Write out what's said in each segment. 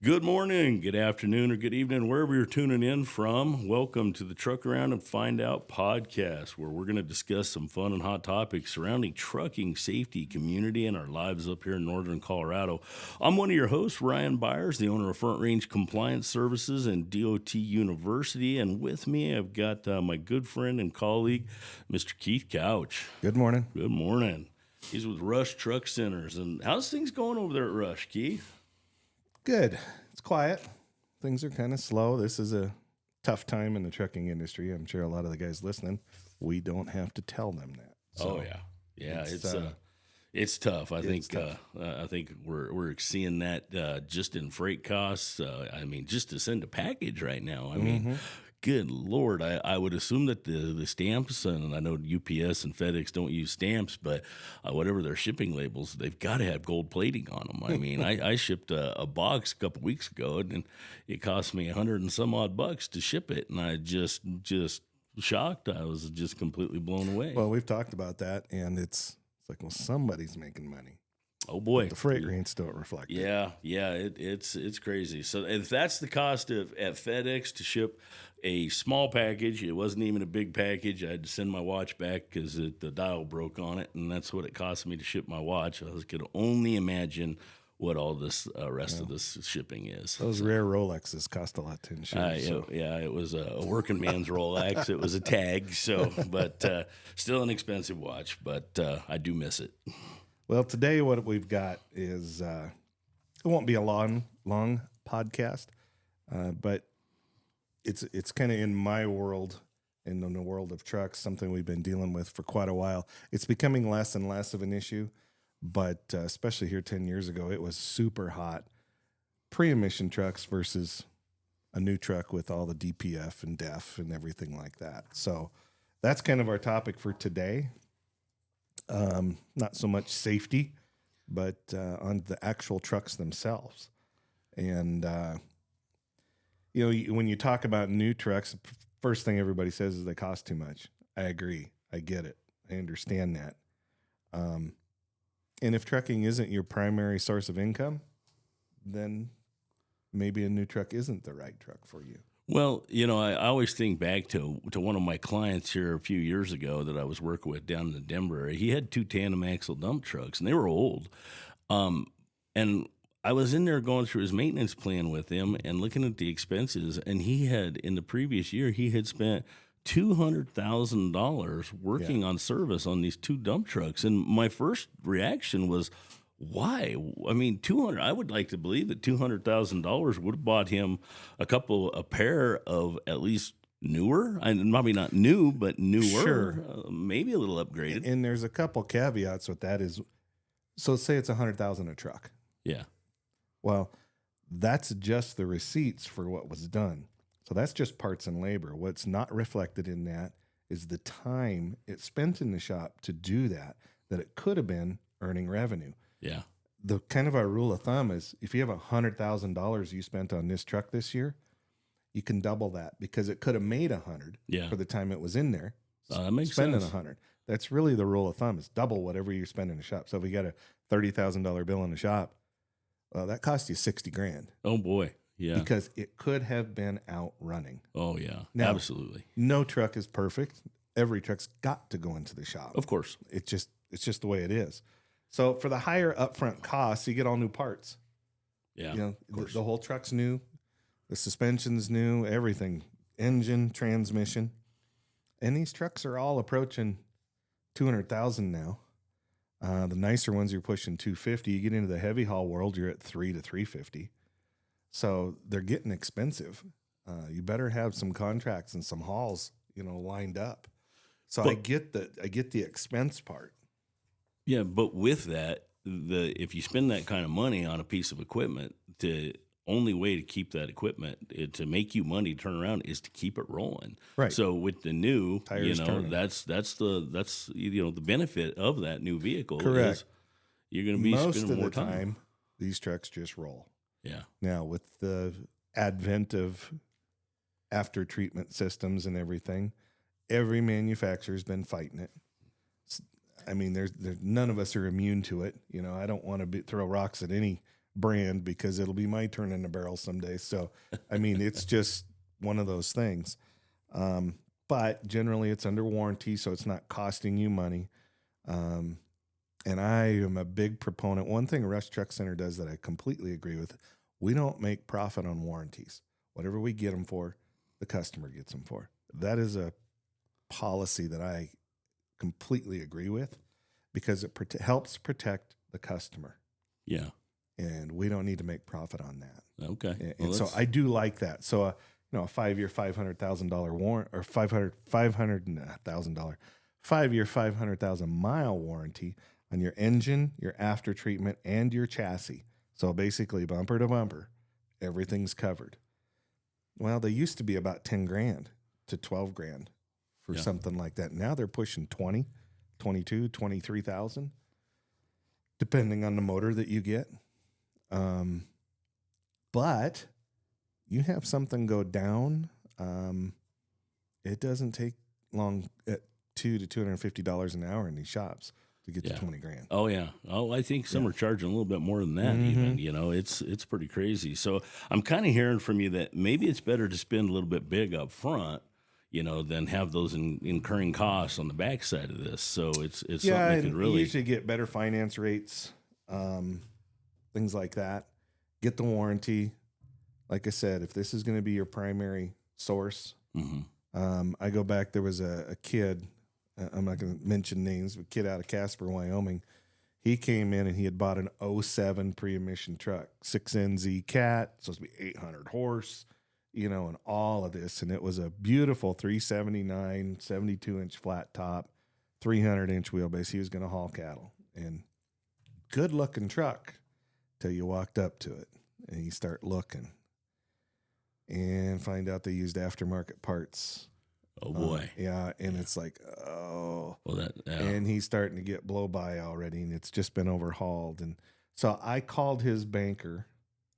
Good morning, good afternoon, or good evening, wherever you're tuning in from. Welcome to the Truck Around and Find Out podcast, where we're going to discuss some fun and hot topics surrounding trucking safety, community, and our lives up here in northern Colorado. I'm one of your hosts, Ryan Byers, the owner of Front Range Compliance Services and DOT University. And with me, I've got my good friend and colleague, Mr. Keith Couch. Good morning. Good morning. He's with Rush Truck Centers. And how's things going over there at Rush, Keith? Good. It's quiet. Things are kind of slow. This is a tough time in the trucking industry. I'm sure a lot of the guys listening, we don't have to tell them that. So yeah. It's tough. I think we're seeing that just in freight costs. Just to send a package right now. I mean, good Lord, I would assume that the stamps, and I know UPS and FedEx don't use stamps, but whatever their shipping labels, they've got to have gold plating on them. I mean, I shipped a box a couple weeks ago, and it cost me $100 and some odd to ship it, and I just shocked. I was just completely blown away. Well, we've talked about that, and it's like, well, somebody's making money. Oh boy, but the freight rates don't reflect it. It's crazy. So if that's the cost at FedEx to ship a small package, it wasn't even a big package. I had to send my watch back because the dial broke on it, and that's what it cost me to ship my watch. I could only imagine what all this rest of this shipping is. Those rare Rolexes cost a lot to insure. It was a working man's Rolex. It was a tag, but still an expensive watch. But I do miss it. Well, today what we've got is it won't be a long podcast, but it's kind of in my world and in the world of trucks, something we've been dealing with for quite a while. It's becoming less and less of an issue, but especially here 10 years ago, it was super hot. Pre-emission trucks versus a new truck with all the DPF and DEF and everything like that. So that's kind of our topic for today. Not so much safety, but on the actual trucks themselves. And, when you talk about new trucks, first thing everybody says is they cost too much. I agree. I get it. I understand that. And if trucking isn't your primary source of income, then maybe a new truck isn't the right truck for you. Well, I always think back to one of my clients here a few years ago that I was working with down in Denver. He had 2 tandem axle dump trucks, and they were old. And I was in there going through his maintenance plan with him and looking at the expenses, and he had, in the previous year, he had spent $200,000 working on service on these 2 dump trucks. And my first reaction was, why? I mean, I would like to believe that $200,000 would have bought him a pair of at least newer, and maybe not new, but newer, sure. Maybe a little upgraded. And there's a couple caveats with that is, so say it's $100,000 a truck. Yeah. Well, that's just the receipts for what was done. So that's just parts and labor. What's not reflected in that is the time it spent in the shop to do that it could have been earning revenue. Yeah. The kind of our rule of thumb is if you have $100,000 you spent on this truck this year, you can double that because it could have made $100 for the time it was in there. That makes spending sense. $100. That's really the rule of thumb is double whatever you spend in the shop. So if we got a $30,000 bill in the shop, that cost you $60,000. Oh boy. Yeah. Because it could have been out running. Oh yeah. Now, absolutely. No truck is perfect. Every truck's got to go into the shop. Of course. It's just the way it is. So for the higher upfront costs, you get all new parts. Yeah. The whole truck's new, the suspension's new, everything, engine, transmission. And these trucks are all approaching 200,000 now. The nicer ones you're pushing 250. You get into the heavy haul world, you're at 3 to 350. So they're getting expensive. You better have some contracts and some hauls, lined up. So I get the expense part. Yeah, but with that, if you spend that kind of money on a piece of equipment, the only way to keep that equipment to make you money turn around is to keep it rolling. Right. So with the new, Tires turning. that's the benefit of that new vehicle. Correct. Is you're going to be most spending of more the time. These trucks just roll. Yeah. Now with the advent of after treatment systems and everything, every manufacturer's been fighting it. I mean, there's none of us are immune to it. I don't want to throw rocks at any brand because it'll be my turn in the barrel someday. So, I mean, it's just one of those things. But generally it's under warranty, so it's not costing you money. And I am a big proponent. One thing Rush Truck Center does that I completely agree with, we don't make profit on warranties. Whatever we get them for, the customer gets them for. That is a policy that I completely agree with because it helps protect the customer. Yeah. And we don't need to make profit on that. Okay. And so I do like that. So, a 5-year, $500,000 warrant or $500,000, 5-year, 500,000 mile warranty on your engine, your after treatment, and your chassis. So basically, bumper to bumper, everything's covered. Well, they used to be about $10,000 to $12,000 for something like that. Now they're pushing 20, 22, 23,000, depending on the motor that you get. But you have something go down. It doesn't take long at $200 to $250 an hour in these shops to get to $20,000. Oh yeah. Oh, I think some are charging a little bit more than that. Even it's pretty crazy. So I'm kind of hearing from you that maybe it's better to spend a little bit big up front, than have those incurring costs on the backside of this. So it's something that could really you usually get better finance rates, things like that. Get the warranty. Like I said, if this is going to be your primary source, I go back. There was a kid. I'm not going to mention names, but a kid out of Casper, Wyoming. He came in and he had bought an '07 pre-emission truck, 6NZ Cat, supposed to be 800 horse, and all of this. And it was a beautiful 379, 72-inch flat top, 300-inch wheelbase. He was going to haul cattle. And good-looking truck till you walked up to it and you start looking and find out they used aftermarket parts. Oh boy. And it's like, oh. Well, and he's starting to get blow by already, and it's just been overhauled. And so I called his banker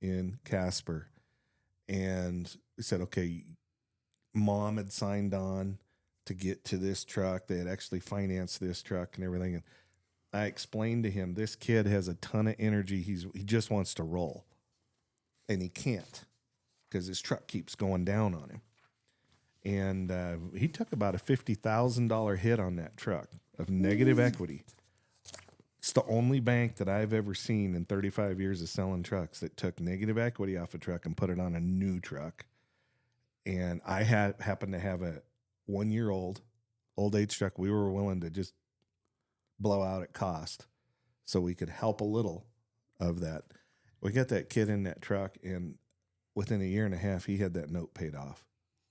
in Casper and said, okay, mom had signed on to get to this truck. They had actually financed this truck and everything. And I explained to him, this kid has a ton of energy. He just wants to roll, and he can't because his truck keeps going down on him. And he took about a $50,000 hit on that truck of negative equity. It's the only bank that I've ever seen in 35 years of selling trucks that took negative equity off a truck and put it on a new truck. And I happened to have a 1-year-old old age truck. We were willing to just blow out at cost so we could help a little of that. We got that kid in that truck, and within a year and a half, he had that note paid off.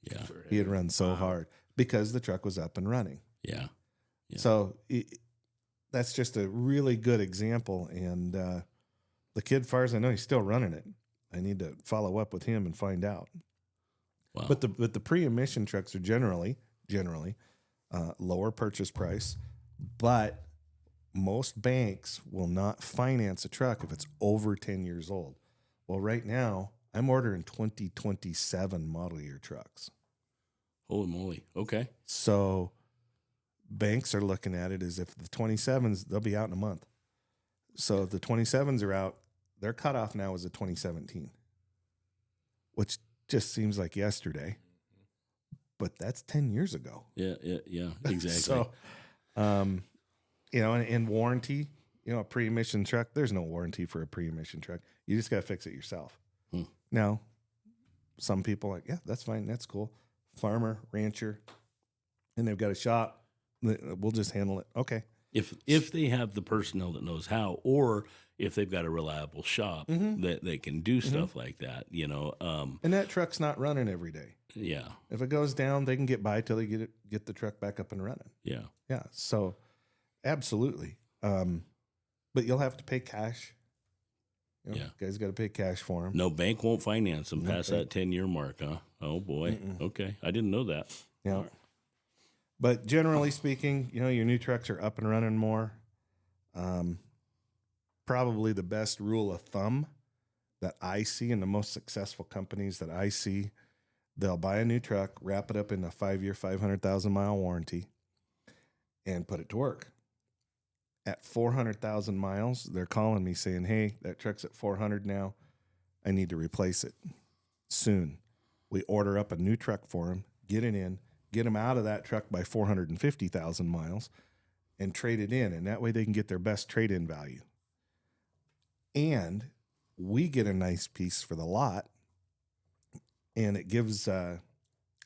Yeah. He had run so hard because the truck was up and running. Yeah. So that's just a really good example. And the kid, far as I know, he's still running it. I need to follow up with him and find out. Wow. But the pre-emission trucks are generally lower purchase price, but most banks will not finance a truck if it's over 10 years old. Well, right now, I'm ordering 2027 model year trucks. Holy moly. Okay. So banks are looking at it as if the 27s, they'll be out in a month. So if the 27s are out, their cutoff now is a 2017, which just seems like yesterday. But that's 10 years ago. Yeah, exactly. So, and warranty, a pre-emission truck, there's no warranty for a pre-emission truck. You just got to fix it yourself. Now, some people are like, yeah, that's fine. That's cool. Farmer, rancher, and they've got a shop. We'll just handle it. Okay. If they have the personnel that knows how, or if they've got a reliable shop that they can do stuff like that, And that truck's not running every day. Yeah. If it goes down, they can get by till they get the truck back up and running. Yeah. Yeah. So, absolutely. But you'll have to pay cash. Guys got to pay cash for them. No bank won't finance them past that 10-year mark, huh? Oh boy. Okay. I didn't know that. Yeah. Right. But generally speaking, your new trucks are up and running more. Probably the best rule of thumb that I see in the most successful companies that I see, they'll buy a new truck, wrap it up in a 5-year, 500,000 mile warranty, and put it to work. At 400,000 miles, they're calling me saying, hey, that truck's at 400 now. I need to replace it soon. We order up a new truck for them, get it in, get them out of that truck by 450,000 miles, and trade it in. And that way they can get their best trade-in value. And we get a nice piece for the lot. And it gives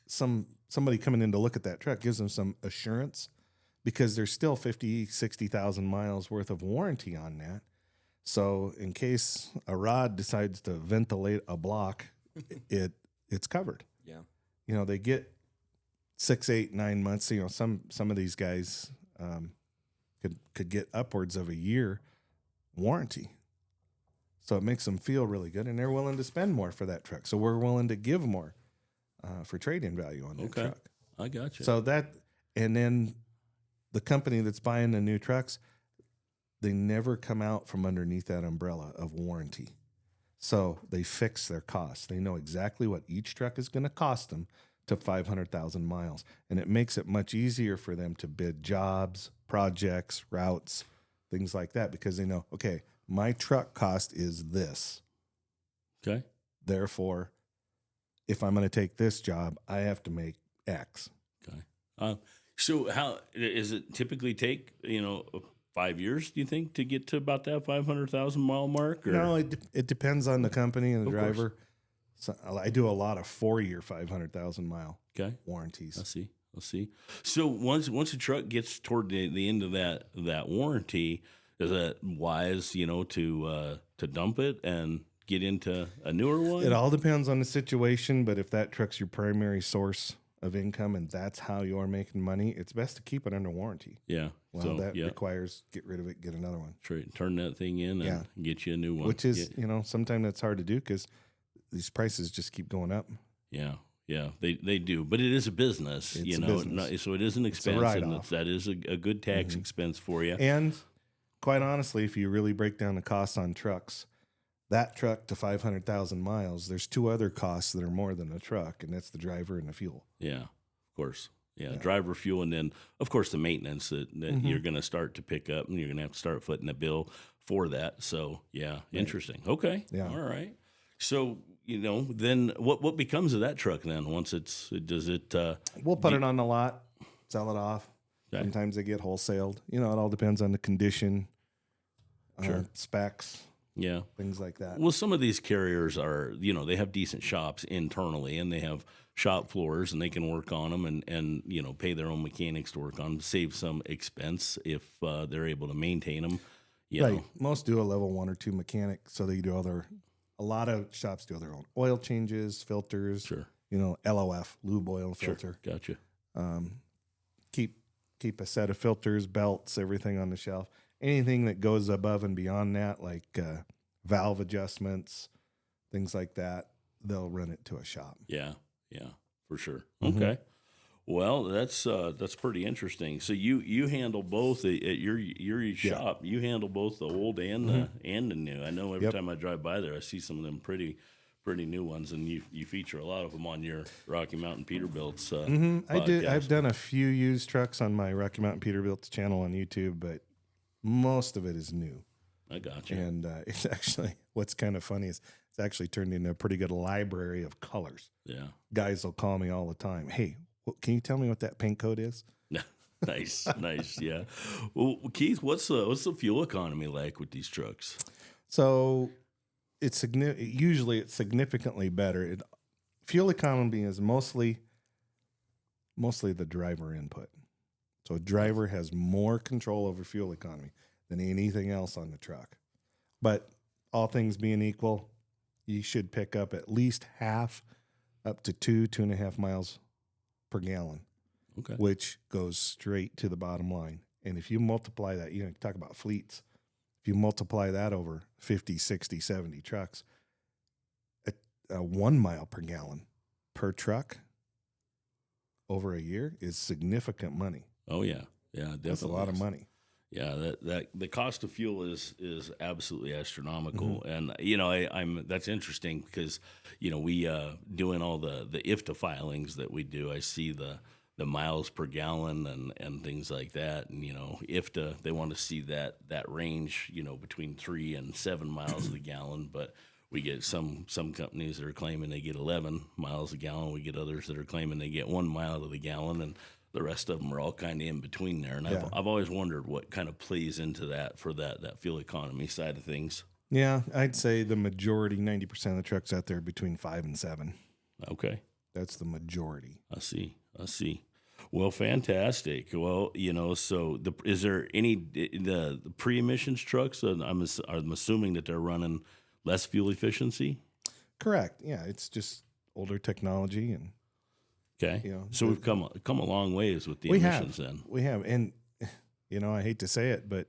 somebody coming in to look at that truck, gives them some assurance because there's still 50, 60,000 miles worth of warranty on that. So in case a rod decides to ventilate a block, it's covered. Yeah. You know, they get 6, 8, 9 months. You know, some of these guys could get upwards of a year warranty. So it makes them feel really good, and they're willing to spend more for that truck. So we're willing to give more for trade-in value on that truck. I got you. So and then the company that's buying the new trucks, they never come out from underneath that umbrella of warranty. So they fix their costs. They know exactly what each truck is going to cost them to 500,000 miles. And it makes it much easier for them to bid jobs, projects, routes, things like that, because they know, okay, my truck cost is this. Okay. Therefore, if I'm going to take this job, I have to make X. Okay. So how does it typically take, 5 years, do you think, to get to about that 500,000 mile mark? Or? No, it depends on the company and the Of driver. So I do a lot of 4-year 500,000 mile warranties. I see. So once a truck gets toward the end of that warranty, is that wise, to dump it and get into a newer one? It all depends on the situation, but if that truck's your primary source of income and that's how you're making money, it's best to keep it under warranty. Yeah. Well, so, that requires get rid of it, get another one. Turn that thing in and get you a new one. Which is, sometimes that's hard to do because these prices just keep going up. Yeah. Yeah, they do, but it is a business, a business. So it is an expense, and that is a good tax expense for you. And quite honestly, if you really break down the costs on trucks, that truck to 500,000 miles, there's 2 other costs that are more than a truck, and that's the driver and the fuel. Yeah, of course. Yeah, driver, fuel, and then, of course, the maintenance that you're going to start to pick up, and you're going to have to start footing a bill for that. So, interesting. Okay. Yeah. All right. So, then what becomes of that truck then once we'll put it on the lot, sell it off. Okay. Sometimes they get wholesaled. It all depends on the condition, specs, things like that. Well, some of these carriers are, they have decent shops internally, and they have shop floors, and they can work on them and pay their own mechanics to work on them, save some expense if they're able to maintain them. Right. Most do a level 1 or 2 mechanic, so they do a lot of shops do their own oil changes, filters. Sure. LOF, lube oil filter. Sure. Gotcha. Keep a set of filters, belts, everything on the shelf. Anything that goes above and beyond that, like valve adjustments, things like that, they'll run it to a shop. Yeah, for sure. Okay. Well, that's pretty interesting. So you handle both at your shop. You handle both the old and the new. I know every time I drive by there, I see some of them pretty new ones, and you feature a lot of them on your Rocky Mountain Peterbilt's. I've done a few used trucks on my Rocky Mountain Peterbilt's channel on YouTube, but most of it is new. I got you. And it's actually, what's kind of funny is it's actually turned into a pretty good library of colors. Yeah. Guys will call me all the time. Hey, can you tell me what that paint code is? Nice. Yeah. Well, Keith, what's the fuel economy like with these trucks? So usually it's significantly better. Fuel economy is mostly the driver input. So a driver has more control over fuel economy than anything else on the truck. But all things being equal, you should pick up at least half up to 2.5 miles per gallon, which goes straight to the bottom line. And if you multiply that, talk about fleets. If you multiply that over 50, 60, 70 trucks, a 1 mile per gallon per truck over a year is significant money. Oh yeah, definitely. That's a lot of money. Yeah, that the cost of fuel is absolutely astronomical, and I'm that's interesting because we doing all the IFTA filings that we do. I see the the miles per gallon and things like that. And, if they want to see that range, between 3 and 7 miles of the gallon, but we get some companies that are claiming they get 11 miles a gallon. We get others that are claiming they get 1 mile to the gallon, and the rest of them are all kind of in between there. And I've always wondered what kind of plays into that for that fuel economy side of things. Yeah, I'd say the majority, 90% of the trucks out there between 5 and 7. Okay. That's the majority. I see. Well, fantastic. Well, so is there any the pre-emissions trucks? I'm assuming that they're running less fuel efficiency. Correct. Yeah, it's just older technology, and okay. So we've come a long ways with the emissions. Then we have, and I hate to say it, but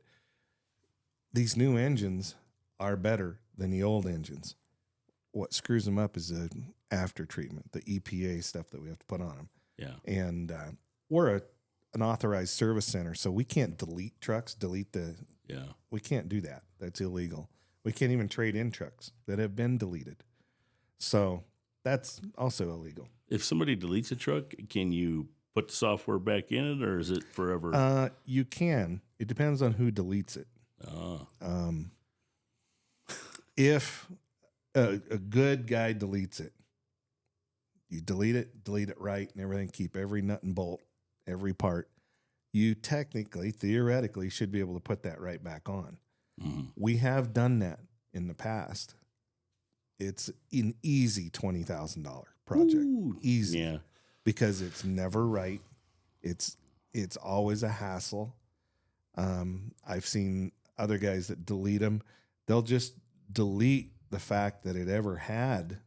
these new engines are better than the old engines. What screws them up is the after treatment, the EPA stuff that we have to put on them. Yeah. And we're an authorized service center, so we can't delete trucks, we can't do that. That's illegal. We can't even trade in trucks that have been deleted. So that's also illegal. If somebody deletes a truck, can you put the software back in it, or is it forever? You can. It depends on who deletes it. If a good guy deletes it, you delete it right and everything, keep every nut and bolt, every part, you theoretically should be able to put that right back on. Mm-hmm. We have done that in the past. It's an easy $20,000 project. Ooh, easy. Yeah. Because it's never right. It's always a hassle. I've seen other guys that delete them. They'll just delete the fact that it ever had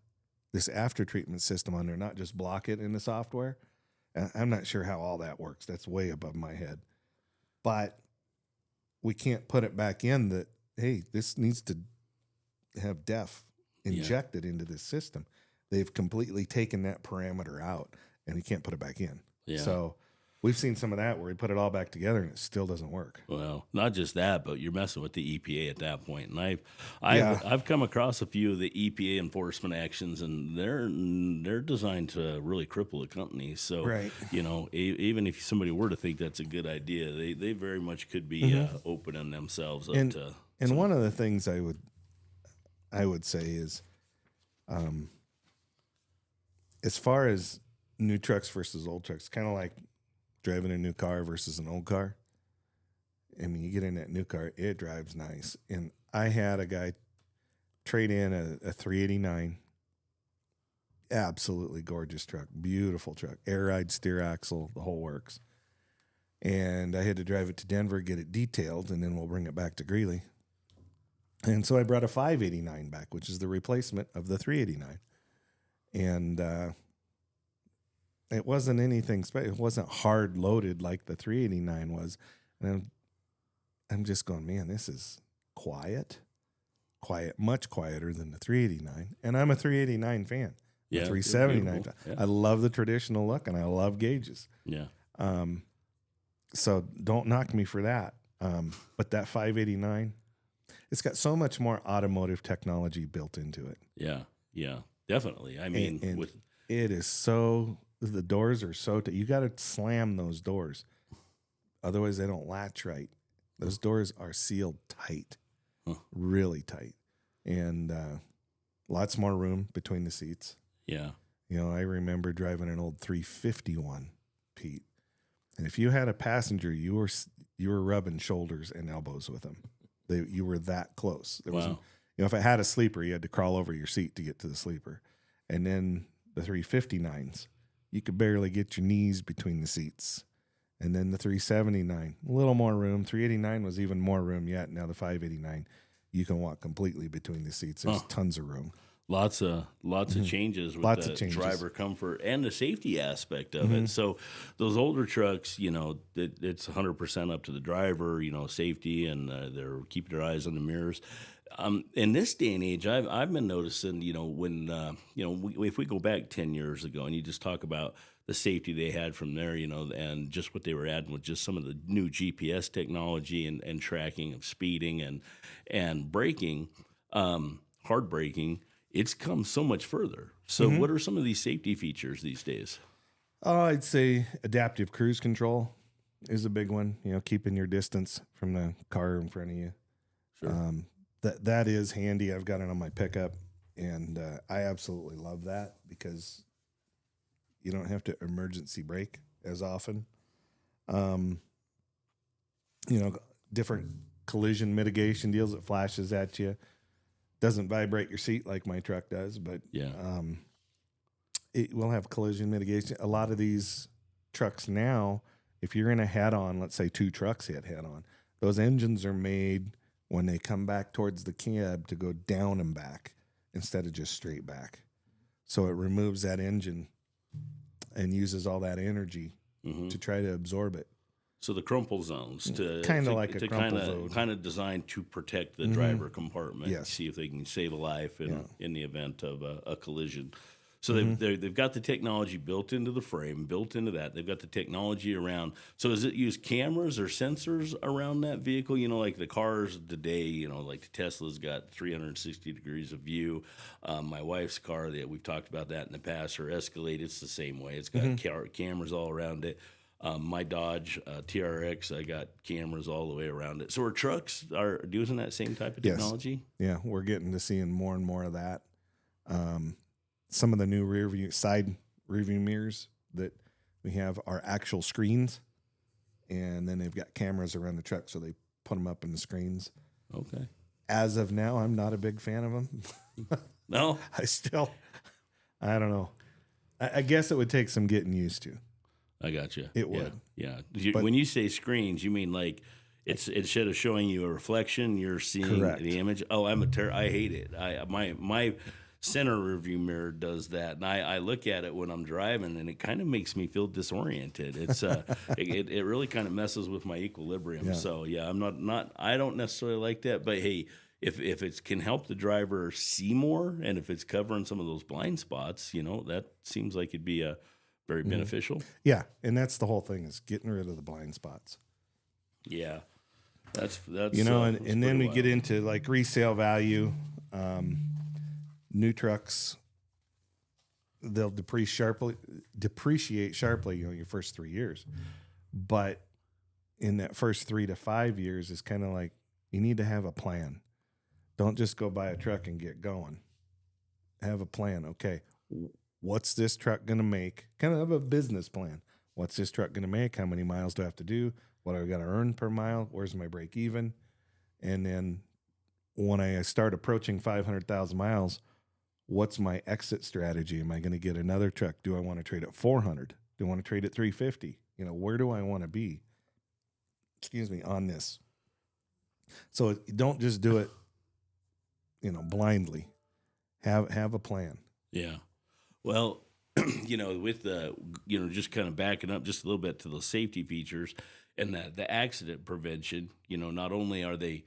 this after treatment system on there, not just block it in the software. I'm not sure how all that works. That's way above my head. But we can't put it back in that, hey, this needs to have DEF injected into this system. They've completely taken that parameter out, and you can't put it back in. Yeah. So we've seen some of that where we put it all back together and it still doesn't work. Well, not just that, but you're messing with the EPA at that point. And I've come across a few of the EPA enforcement actions, and they're designed to really cripple a company. So, right. Even if somebody were to think that's a good idea, they very much could be opening themselves up to. And one of the things I would say is, as far as new trucks versus old trucks, kind of like driving a new car versus an old car. I mean, you get in that new car, it drives nice. And I had a guy trade in a 389. Absolutely gorgeous truck. Beautiful truck. Air ride, steer axle, the whole works. And I had to drive it to Denver, get it detailed, and then we'll bring it back to Greeley. And so I brought a 589 back, which is the replacement of the 389. And it wasn't anything special. It wasn't hard loaded like the 389 was. And I'm just going, man, this is quiet, much quieter than the 389. And I'm a 389 fan. Yeah, 379. Yeah. I love the traditional look, and I love gauges. Yeah. So don't knock me for that. But that 589, it's got so much more automotive technology built into it. Yeah, definitely. I mean, and it is so. The doors are so you got to slam those doors, otherwise they don't latch right. Those doors are sealed tight, really tight, and lots more room between the seats. Yeah, I remember driving an old 351, Pete, and if you had a passenger, you were rubbing shoulders and elbows with them. You were that close. There was, if it had a sleeper, you had to crawl over your seat to get to the sleeper, and then the 359s. You could barely get your knees between the seats. And then the 379, a little more room. 389 was even more room yet. Now the 589, you can walk completely between the seats. There's tons of room. Lots of changes with the driver comfort and the safety aspect of it. So those older trucks, it's 100% up to the driver, safety, and they're keeping their eyes on the mirrors. In this day and age, I've been noticing, when if we go back 10 years ago and you just talk about the safety they had from there, and just what they were adding with just some of the new GPS technology and tracking of speeding and braking, hard braking, it's come so much further. So what are some of these safety features these days? I'd say adaptive cruise control is a big one. Keeping your distance from the car in front of you. Sure. That is handy. I've got it on my pickup, and I absolutely love that because you don't have to emergency brake as often. Um, Different collision mitigation deals. It flashes at you. Doesn't vibrate your seat like my truck does, but Yeah. It will have collision mitigation. A lot of these trucks now, if you're in a head-on, let's say two trucks hit head-on, those engines are made when they come back towards the cab to go down and back instead of just straight back. So it removes that engine and uses all that energy to try to absorb it. So the crumple zones Kind of like a crumple zone. kind of designed to protect the driver compartment. Yes. See if they can save a life in the event of a collision. So they've got the technology built into the frame, built into that. They've got the technology around. So does it use cameras or sensors around that vehicle? Like the cars today, like the Tesla's got 360 degrees of view. My wife's car, we've talked about that in the past, her Escalade, it's the same way. It's got cameras all around it. My Dodge TRX, I got cameras all the way around it. So our trucks are using that same type of technology? Yes. Yeah, we're getting to seeing more and more of that. Some of the new side rearview mirrors that we have are actual screens, and then they've got cameras around the truck, so they put them up in the screens. Okay. As of now, I'm not a big fan of them. No? I don't know. I guess it would take some getting used to. I got you. It would. Yeah. When you say screens, you mean like it's instead of showing you a reflection, you're seeing the image. Oh, I hate it. My center rearview mirror does that, and I look at it when I'm driving, and it kind of makes me feel disoriented. It's it really kind of messes with my equilibrium. Yeah. So yeah, I'm not I don't necessarily like that, but hey, if it can help the driver see more, and if it's covering some of those blind spots, that seems like it'd be very beneficial. Yeah, and that's the whole thing, is getting rid of the blind spots. Yeah, that's and then we get into like resale value. New trucks, they'll depreciate sharply, your first 3 years. But in that first 3 to 5 years is kind of like, you need to have a plan. Don't just go buy a truck and get going. Have a plan. Okay, what's this truck going to make? Kind of have a business plan. What's this truck going to make? How many miles do I have to do? What do I got to earn per mile? Where's my break even? And then when I start approaching 500,000 miles, what's my exit strategy? Am I going to get another truck? Do I want to trade at 400? Do I want to trade at 350? Where do I want to be? On this. So don't just do it, blindly. Have a plan. Yeah. Well, with the, just kind of backing up just a little bit to the safety features and the accident prevention, not only are they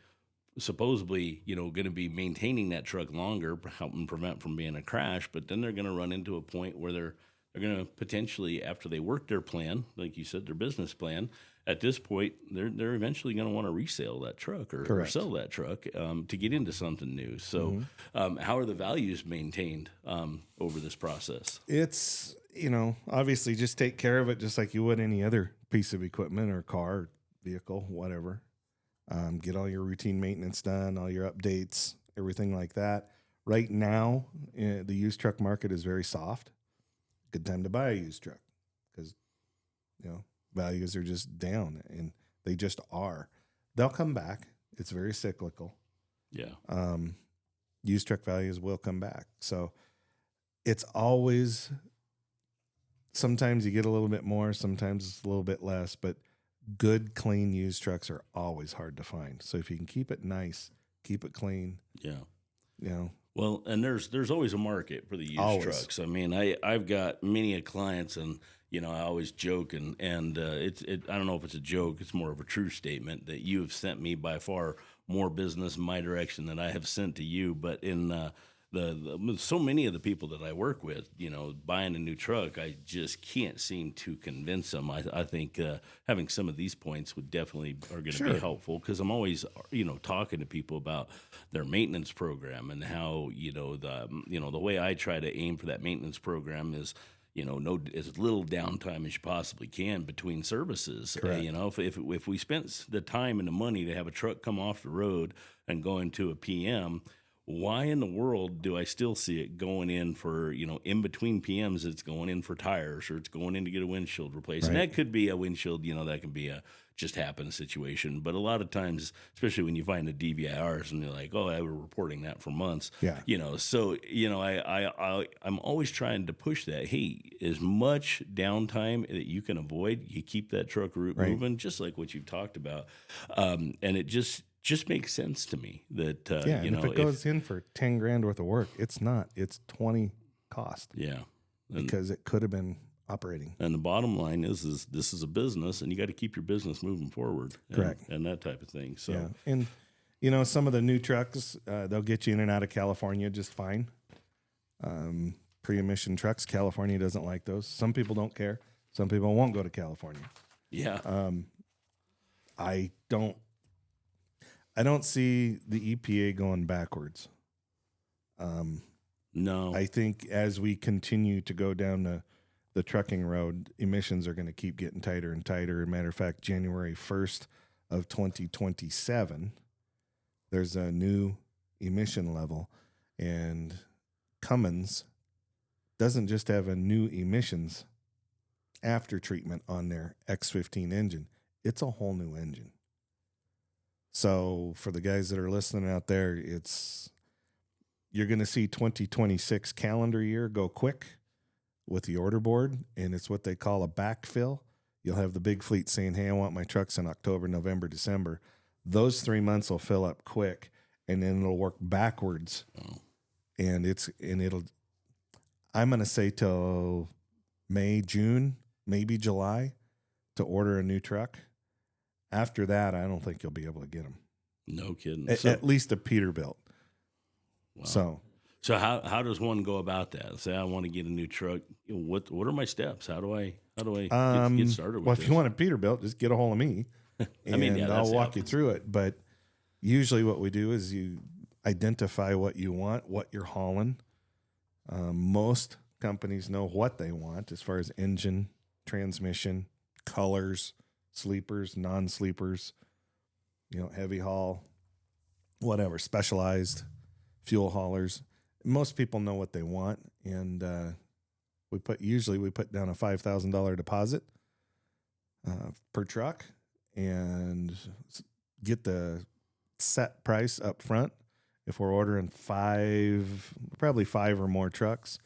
supposedly, going to be maintaining that truck longer, helping prevent from being a crash, but then they're going to run into a point where they're going to potentially, after they work their plan, like you said, their business plan, at this point, they're eventually going to want to resell that truck or sell that truck to get into something new. So how are the values maintained over this process? It's, obviously just take care of it just like you would any other piece of equipment or car, vehicle, whatever. Get all your routine maintenance done, all your updates, everything like that. Right now, the used truck market is very soft. Good time to buy a used truck because, values are just down, and they just are. They'll come back. It's very cyclical. Yeah. Used truck values will come back. So it's always, sometimes you get a little bit more, sometimes it's a little bit less, but good, clean used trucks are always hard to find. So if you can keep it nice, keep it clean. Yeah. Well, and there's always a market for the used trucks. I mean, I've got many clients, and I always joke, and I don't know if it's a joke, it's more of a true statement that you have sent me by far more business in my direction than I have sent to you. But in so many of the people that I work with, buying a new truck, I just can't seem to convince them. I think having some of these points would definitely are going to be helpful, because I'm always, talking to people about their maintenance program and how, the way I try to aim for that maintenance program is, no as little downtime as you possibly can between services. Correct. If we spent the time and the money to have a truck come off the road and go into a PM, why in the world do I still see it going in for, in between PMs, it's going in for tires or it's going in to get a windshield replaced. And that could be a windshield, that can be a just happen situation. But a lot of times, especially when you find the DVIRs and they're like, oh, I were reporting that for months. Yeah. So, I'm always trying to push that. Hey, as much downtime that you can avoid, you keep that truck route moving, just like what you've talked about. And it just makes sense to me that, and if it goes in for 10 grand worth of work, it's not, it's 20 cost. Yeah. Because it could have been operating. And the bottom line is this is a business and you got to keep your business moving forward. Correct. And that type of thing. So, yeah. And, some of the new trucks, they'll get you in and out of California just fine. Pre-emission trucks, California doesn't like those. Some people don't care. Some people won't go to California. Yeah. I don't see the EPA going backwards. No. I think as we continue to go down the trucking road, emissions are going to keep getting tighter and tighter. As a matter of fact, January 1st of 2027, there's a new emission level, and Cummins doesn't just have a new emissions after treatment on their X15 engine. It's a whole new engine. So for the guys that are listening out there, you're going to see 2026 calendar year go quick with the order board, and it's what they call a backfill. You'll have the big fleet saying, hey, I want my trucks in October, November, December. Those 3 months will fill up quick, and then it'll work backwards. Oh. I'm going to say till May, June, maybe July to order a new truck. After that, I don't think you'll be able to get them. No kidding. At least a Peterbilt. Wow. So how does one go about that? Say I want to get a new truck. What are my steps? How do I get started with Well, this? if you want a Peterbilt, just get a hold of me, and I'll walk you through it. But usually what we do is you identify what you want, what you're hauling. Most companies know what they want as far as engine, transmission, colors, sleepers, non-sleepers, heavy haul, whatever, specialized fuel haulers. Most people know what they want, and we put down a $5,000 deposit per truck and get the set price up front. If we're ordering probably five or more trucks,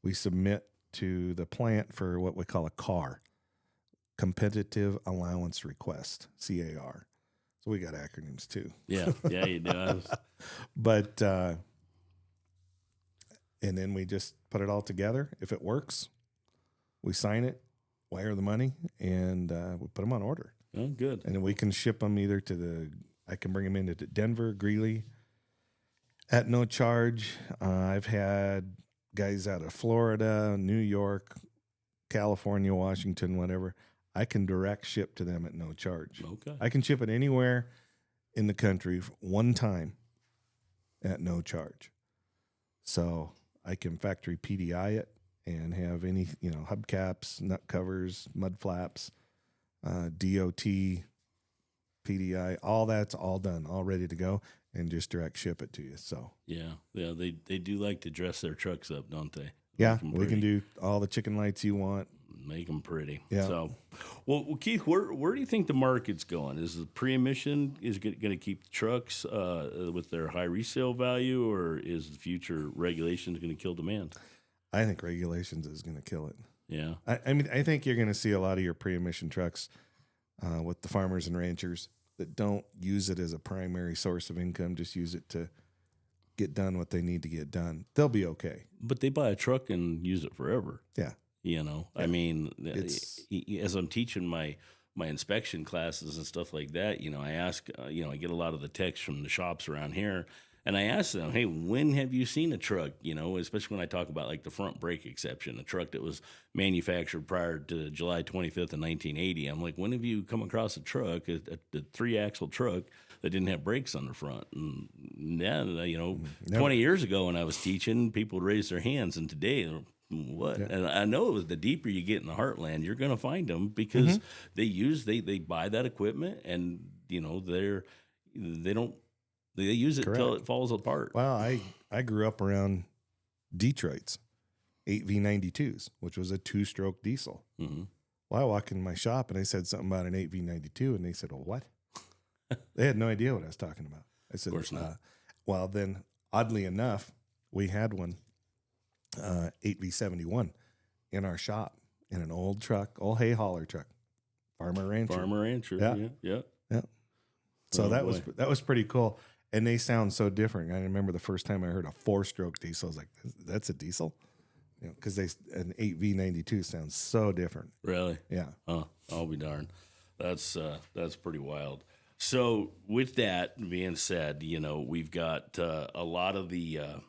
we submit to the plant for what we call a CAR, Competitive Allowance Request, CAR. So we got acronyms too. Yeah, you do. But and then we just put it all together. If it works, we sign it, wire the money, and we put them on order. Oh, good. And then we can ship them either I can bring them into Denver, Greeley, at no charge. I've had guys out of Florida, New York, California, Washington, whatever. I can direct ship to them at no charge. Okay. I can ship it anywhere in the country one time at no charge. So I can factory PDI it and have any, hubcaps, nut covers, mud flaps, DOT, PDI, all that's all done, all ready to go, and just direct ship it to you. So yeah, they do like to dress their trucks up, don't they? Yeah, we can do all the chicken lights you want. Make them pretty. Yeah. So, well, Keith, where do you think the market's going? Is the pre-emission going to keep the trucks with their high resale value, or is the future regulations going to kill demand? I think regulations is going to kill it. Yeah. I think you're going to see a lot of your pre-emission trucks with the farmers and ranchers that don't use it as a primary source of income, just use it to get done what they need to get done. They'll be okay. But they buy a truck and use it forever. Yeah. I mean, as I'm teaching my inspection classes and stuff like that, I ask, I get a lot of the texts from the shops around here, and I ask them, hey, when have you seen a truck, especially when I talk about like the front brake exception, a truck that was manufactured prior to July 25th of 1980. I'm like, when have you come across a truck, a 3-axle truck that didn't have brakes on the front? And 20 years ago when I was teaching, people would raise their hands, and today what? Yeah. And I know the deeper you get in the heartland, you're going to find them because they buy that equipment, and they use it till Correct. it falls apart. Well, I grew up around Detroit's 8V92s, which was a 2-stroke diesel. Mm-hmm. Well, I walked in my shop and I said something about an 8V92, and they said, "Oh, what?" They had no idea what I was talking about. I said, Of course not. Well, then, oddly enough, we had one 8V71 in our shop in an old truck, old hay hauler truck, Farmer Rancher. Yeah. So Oh, that boy. was pretty cool. And they sound so different. I remember the first time I heard a 4-stroke diesel, I was like, "That's a diesel," because an 8V92 sounds so different. Really? Yeah. Oh, I'll be darned. That's pretty wild. So with that being said, we've got a lot of the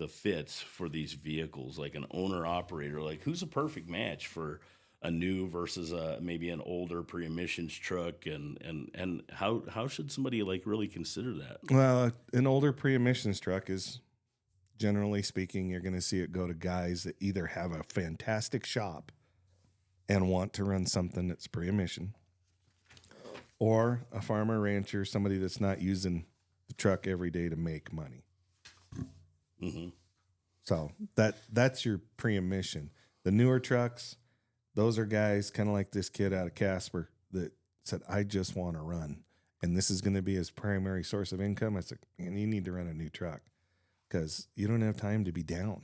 fits for these vehicles, like an owner operator. Like, who's a perfect match for a new versus maybe an older pre-emissions truck, and how should somebody like really consider that? Well, an older pre-emissions truck is, generally speaking, you're going to see it go to guys that either have a fantastic shop and want to run something that's pre-emission, or a farmer rancher, somebody that's not using the truck every day to make money. Mm-hmm. So that's your pre-emission. The newer trucks, those are guys kind of like this kid out of Casper that said, "I just want to run, and this is going to be his primary source of income." I said, "And you need to run a new truck because you don't have time to be down."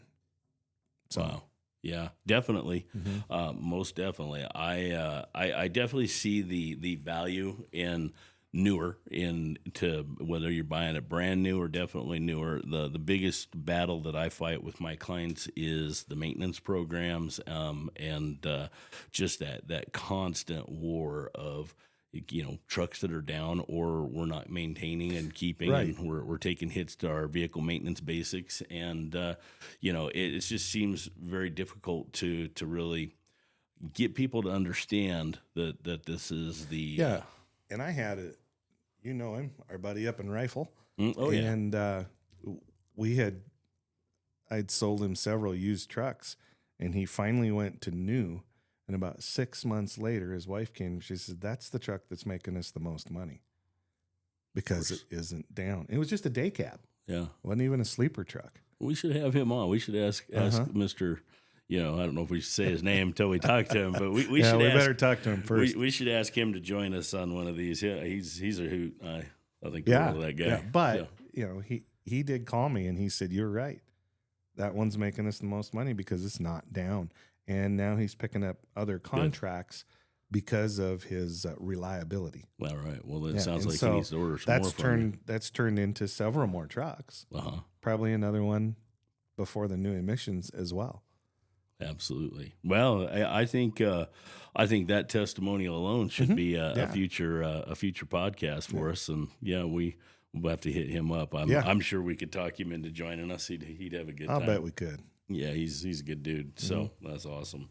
So. Wow. Yeah, definitely. Most definitely. I definitely see the value in newer, into whether you're buying it brand new or definitely newer. The biggest battle that I fight with my clients is the maintenance programs, and just that constant war of trucks that are down or we're not maintaining and keeping, Right. and we're taking hits to our vehicle maintenance basics, and it just seems very difficult to really get people to understand that this is the Yeah. And I had it, him, our buddy up in Rifle. Oh yeah. And I'd sold him several used trucks, and he finally went to new. And about 6 months later, his wife came. She said, "That's the truck that's making us the most money because it isn't down." It was just a day cab. Yeah. It wasn't even a sleeper truck. We should have him on. We should ask Mr. I don't know if we should say his name until we talk to him, but we should better talk to him first. We should ask him to join us on one of these. Yeah, he's a hoot. I think Yeah, that guy. yeah. But he did call me and he said, "You're right. That one's making us the most money because it's not down." And now he's picking up other contracts because of his reliability. Well, right. Well, it sounds like so he needs to order some more from you. That's turned into several more trucks. Probably another one before the new emissions as well. Absolutely. Well, I think that testimonial alone should be a future podcast for us, and we'll have to hit him up. I'm sure we could talk him into joining us. He'd have a good time. I'll bet we could. Yeah, he's a good dude. So that's awesome.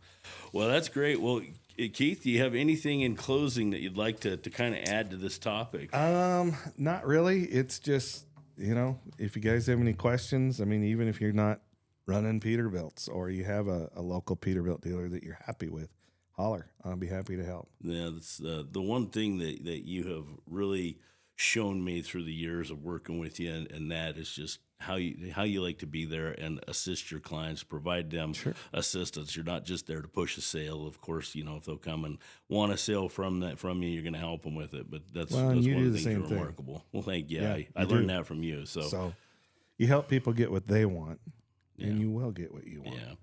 Well, that's great. Well, Keith, do you have anything in closing that you'd like to kind of add to this topic? Not really. It's just, if you guys have any questions, even if you're not running Peterbilts or you have a local Peterbilt dealer that you're happy with, holler. I'll be happy to help. Yeah, that's the one thing that you have really shown me through the years of working with you, and that is just how you like to be there and assist your clients, provide them assistance. You're not just there to push a sale. Of course, if they'll come and want a sale from you, you're going to help them with it. But that's one of the things that are remarkable. Well, thank you. Yeah, I learned that from you. So you help people get what they want, and you will get what you want. Yeah.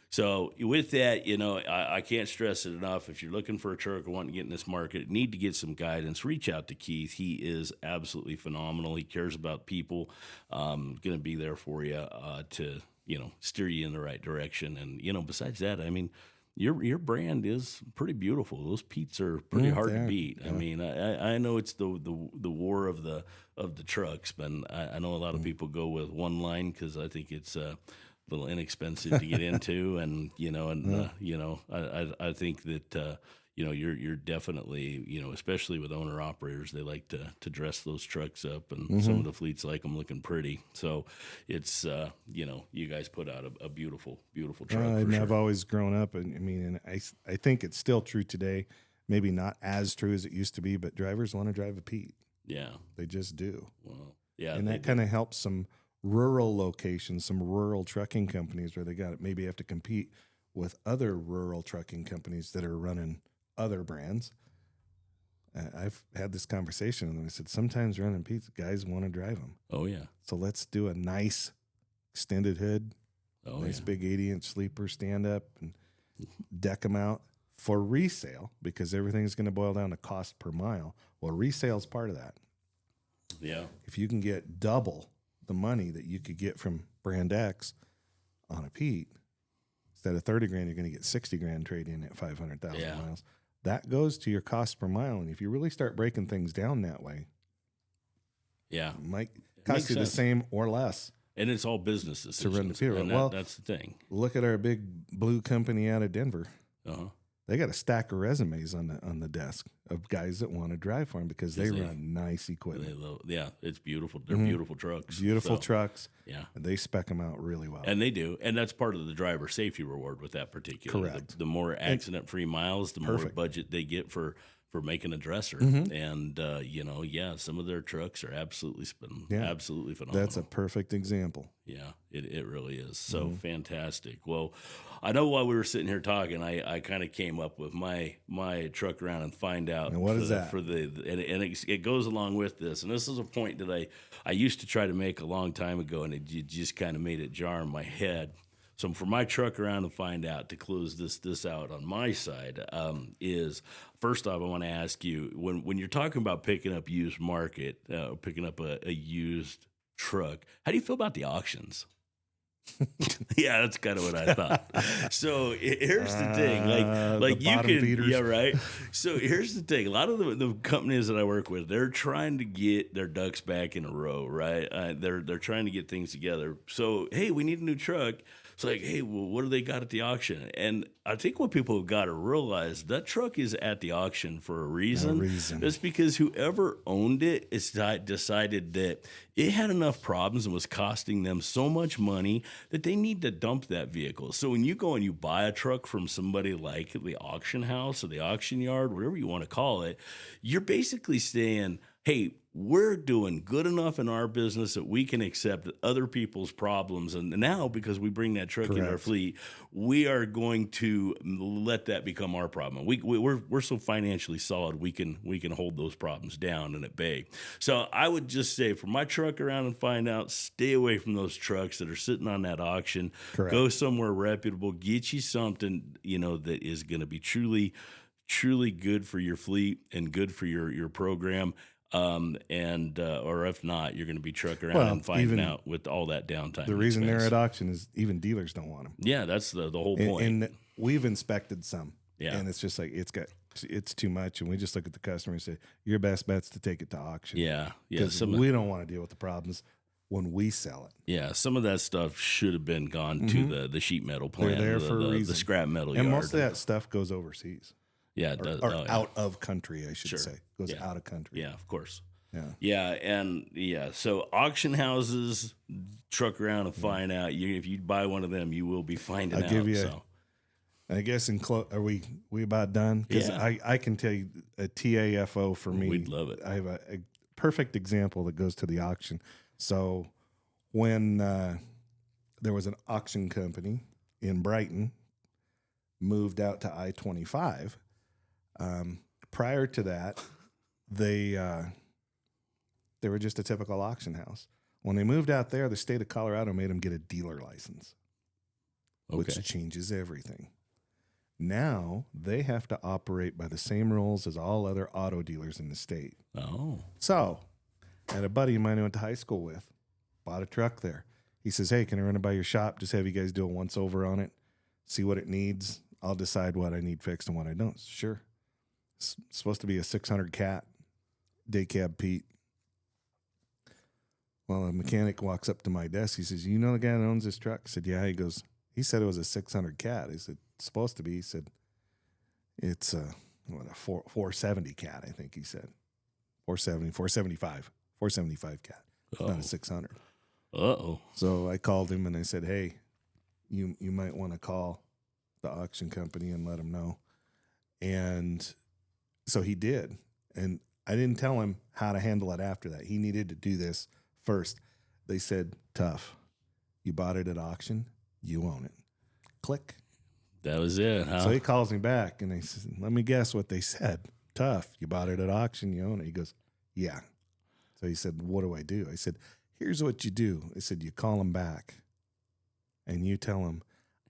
So with that, I can't stress it enough. If you're looking for a truck or wanting to get in this market, need to get some guidance, reach out to Keith. He is absolutely phenomenal. He cares about people. Going to be there for you to steer you in the right direction. And besides that, your brand is pretty beautiful. Those Pete's are pretty hard to beat. Yeah. I know it's the war of the trucks, but I know a lot of people go with one line because I think it's little inexpensive to get into, and I think that you're definitely, especially with owner operators, they like to dress those trucks up, and some of the fleets like them looking pretty. So it's, you guys put out a beautiful, beautiful truck. And for I've sure. always grown up, and I think it's still true today. Maybe not as true as it used to be, but drivers want to drive a Pete. Yeah. They just do. Well, yeah. And that kind of helps some rural locations, some rural trucking companies where they maybe have to compete with other rural trucking companies that are running other brands. I've had this conversation with them. I said, sometimes running Pete's, guys want to drive them. Oh, yeah. So let's do a nice extended hood, nice yeah. big 80-inch sleeper stand up, and deck them out for resale, because everything's going to boil down to cost per mile. Well, resale is part of that. Yeah. If you can get double the money that you could get from brand X on a Pete, instead of 30 grand, you're going to get 60 grand trade in at 500,000 miles. That goes to your cost per mile. And if you really start breaking things down that way, yeah, it might cost you the same or less. And it's all business decisions. To run the Pete. Well, that's the thing. Look at our big blue company out of Denver. Uh-huh. They got a stack of resumes on the desk of guys that want to drive for them because they run nice equipment. It's beautiful. They're beautiful trucks. Beautiful trucks. Yeah. And they spec them out really well. And they do. And that's part of the driver safety reward with that particular. Correct. The more accident-free miles, the more budget they get for making a dresser. And, some of their trucks are absolutely phenomenal. That's a perfect example. Yeah, it really is. So fantastic. Well, I know while we were sitting here talking, I kind of came up with my truck around and find out. And what is that? It goes along with this. And this is a point that I used to try to make a long time ago, and it just kind of made it jar in my head. So for my truck around and find out, to close this out on my side, is first off, I want to ask you, when you're talking about picking up used market, picking up a used truck, how do you feel about the auctions? Yeah, that's kind of what I thought. So here's the thing, like you can, beaters. yeah, right. So here's the thing: a lot of the companies that I work with, they're trying to get their ducks back in a row, right? They're trying to get things together. So hey, we need a new truck. It's like, hey, well, what do they got at the auction? And I think what people have got to realize, that truck is at the auction for a reason. It's because whoever owned it decided that it had enough problems and was costing them so much money that they need to dump that vehicle. So when you go and you buy a truck from somebody like the auction house or the auction yard, whatever you want to call it, you're basically saying, hey, we're doing good enough in our business that we can accept other people's problems. And now, because we bring that truck in our fleet, we are going to let that become our problem. We're so financially solid, we can hold those problems down and at bay. So I would just say, for my truck around and find out, stay away from those trucks that are sitting on that auction. Correct. Go somewhere reputable. Get you something, that is going to be truly good for your fleet and good for your program. Or if not, you're going to be trucking around and finding out with all that downtime. The reason they're at auction is even dealers don't want them. Yeah, that's the whole point. And we've inspected some. Yeah. And it's just like, it's too much. And we just look at the customer and say, your best bet's to take it to auction. Yeah. Because we don't want to deal with the problems when we sell it. Yeah. Some of that stuff should have been gone to the sheet metal plant. They're there for a reason. The scrap metal and yard. most of that stuff goes overseas. Yeah, it does. Or out of country, I should say. Goes out of country. Yeah, of course. Yeah. Yeah, and so auction houses, truck around and find out. If you buy one of them, you will be finding out. I'll give you I guess are we about done? Because I can tell you a TAFO for me. We'd love it. I have a perfect example that goes to the auction. So when there was an auction company in Brighton, moved out to I-25. Prior to that, they were just a typical auction house. When they moved out there, the state of Colorado made them get a dealer license, which changes everything. Now they have to operate by the same rules as all other auto dealers in the state. Oh. So I had a buddy of mine I went to high school with, bought a truck there. He says, hey, can I run it by your shop? Just have you guys do a once over on it, see what it needs. I'll decide what I need fixed and what I don't. Sure. It's supposed to be a 600 cat, day cab Pete. Well, a mechanic walks up to my desk. He says, you know the guy that owns this truck? I said, yeah. He said it was a 600 cat. He said, it's supposed to be. He said, it's a 470 cat, I think he said. 475 cat. It's not a 600. Uh-oh. So I called him and I said, hey, you might want to call the auction company and let them know. And so he did. And I didn't tell him how to handle it after that. He needed to do this first. They said, tough. You bought it at auction. You own it. Click. That was it, huh? So he calls me back and I said, let me guess what they said. Tough. You bought it at auction. You own it. He goes, yeah. So he said, what do I do? I said, here's what you do. I said, you call him back and you tell him,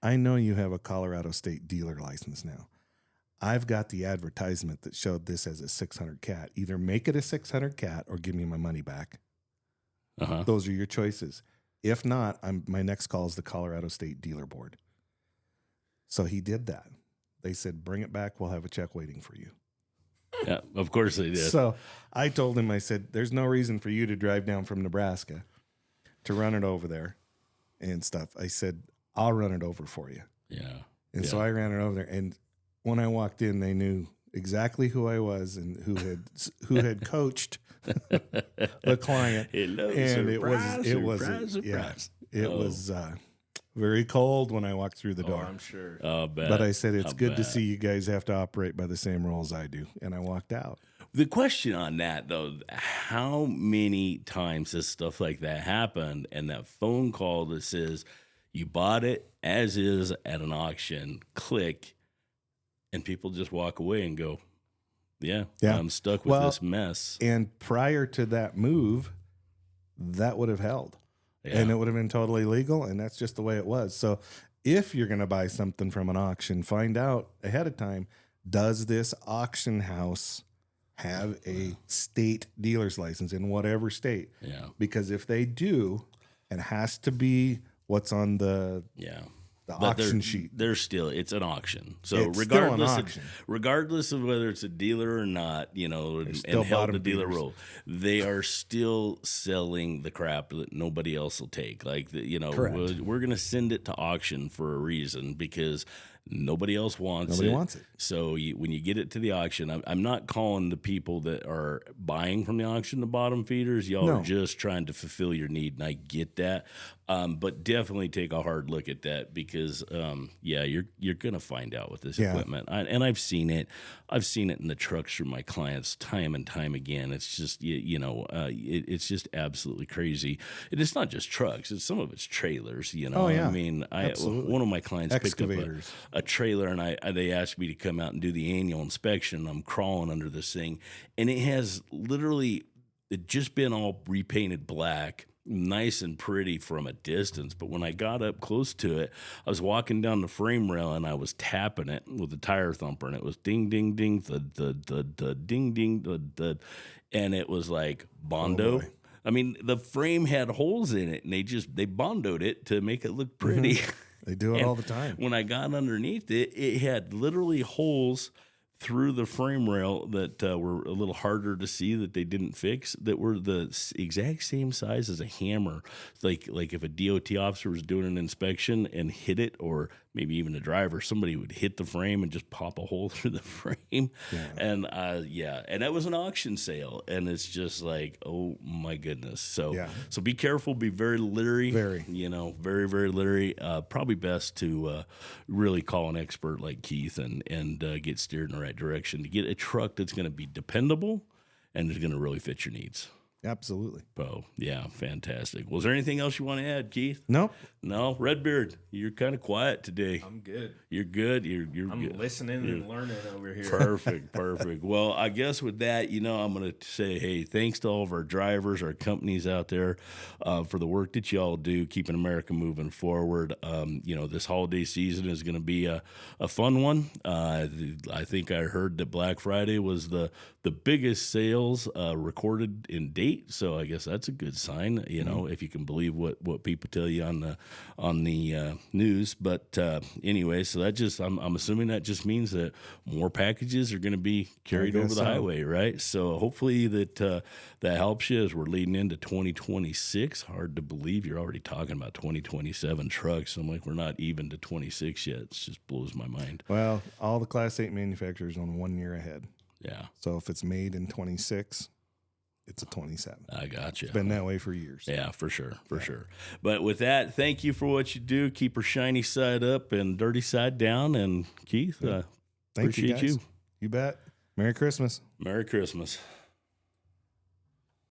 I know you have a Colorado State dealer license now. I've got the advertisement that showed this as a 600 cat. Either make it a 600 cat or give me my money back. Uh-huh. Those are your choices. If not, my next call is the Colorado State Dealer Board. So he did that. They said, bring it back. We'll have a check waiting for you. Yeah, of course they did. So I told him, I said, there's no reason for you to drive down from Nebraska to run it over there and stuff. I said, I'll run it over for you. Yeah. And so I ran it over there. And when I walked in, they knew exactly who I was and who had coached the client. Hello, and surprise, it was surprise. It was very cold when I walked through the door. I'm sure. But I said, it's good to see you guys have to operate by the same rules I do. And I walked out. The question on that, though, how many times does stuff like that happen and that phone call that says you bought it as is at an auction, click, and people just walk away and go, yeah. I'm stuck with this mess. And prior to that move, that would have held. Yeah. And it would have been totally legal, and that's just the way it was. So if you're going to buy something from an auction, find out ahead of time, does this auction house have a state dealer's license in whatever state? Yeah. Because if they do, it has to be what's on the auction sheet. There's still, it's an auction. So it's regardless of whether it's a dealer or not, and held the dealer role, they are still selling the crap that nobody else will take. Like, we're going to send it to auction for a reason because nobody else wants it. So when you get it to the auction, I'm not calling the people that are buying from the auction the bottom feeders. Y'all are just trying to fulfill your need, and I get that. But definitely take a hard look at that because, you're going to find out with this equipment. And I've seen it. I've seen it in the trucks from my clients time and time again. It's just, it's just absolutely crazy. And it's not just trucks. Some of it's trailers, Oh, yeah. I mean, one of my clients picked up a trailer, and they asked me to come out and do the annual inspection. I'm crawling under this thing, and it has literally just been all repainted black, nice and pretty from a distance. But when I got up close to it, I was walking down the frame rail and I was tapping it with a tire thumper, and it was ding, ding, ding, the ding, ding, the, and it was like Bondo. Oh, I mean, the frame had holes in it, and they Bondoed it to make it look pretty. Mm-hmm. They do it all the time. When I got underneath it, it had literally holes through the frame rail that were a little harder to see that they didn't fix, that were the exact same size as a hammer. Like if a DOT officer was doing an inspection and hit it, or maybe even a driver, somebody would hit the frame and just pop a hole through the frame. Yeah. And and that was an auction sale, and it's just like, oh my goodness. So be careful, be very leery. Very, very leery. Probably best to really call an expert like Keith and get steered in the right direction to get a truck that's going to be dependable and is going to really fit your needs. Absolutely. Oh, yeah, fantastic. Was there anything else you want to add, Keith? No. Redbeard, you're kind of quiet today. I'm good. You're good. I'm good. Listening and learning over here. Perfect. Well, I guess with that, I'm going to say, hey, thanks to all of our drivers, our companies out there for the work that y'all do, keeping America moving forward. This holiday season is going to be a fun one. I think I heard that Black Friday was the biggest sales recorded in data 8, so I guess that's a good sign, you know, if you can believe what people tell you on the news. But anyway, so that just I'm assuming that just means that more packages are going to be carried over the highway, right? So hopefully that helps you as we're leading into 2026. Hard to believe you're already talking about 2027 trucks. I'm like, we're not even to 26 yet. It just blows my mind. Well, all the Class 8 manufacturers on 1 year ahead. Yeah. So if it's made in 26, it's a 27. I got you. It's been that way for years. Yeah, for sure. But with that, thank you for what you do. Keep her shiny side up and dirty side down. And Keith, Thank appreciate you, guys. You bet. Merry Christmas. Merry Christmas.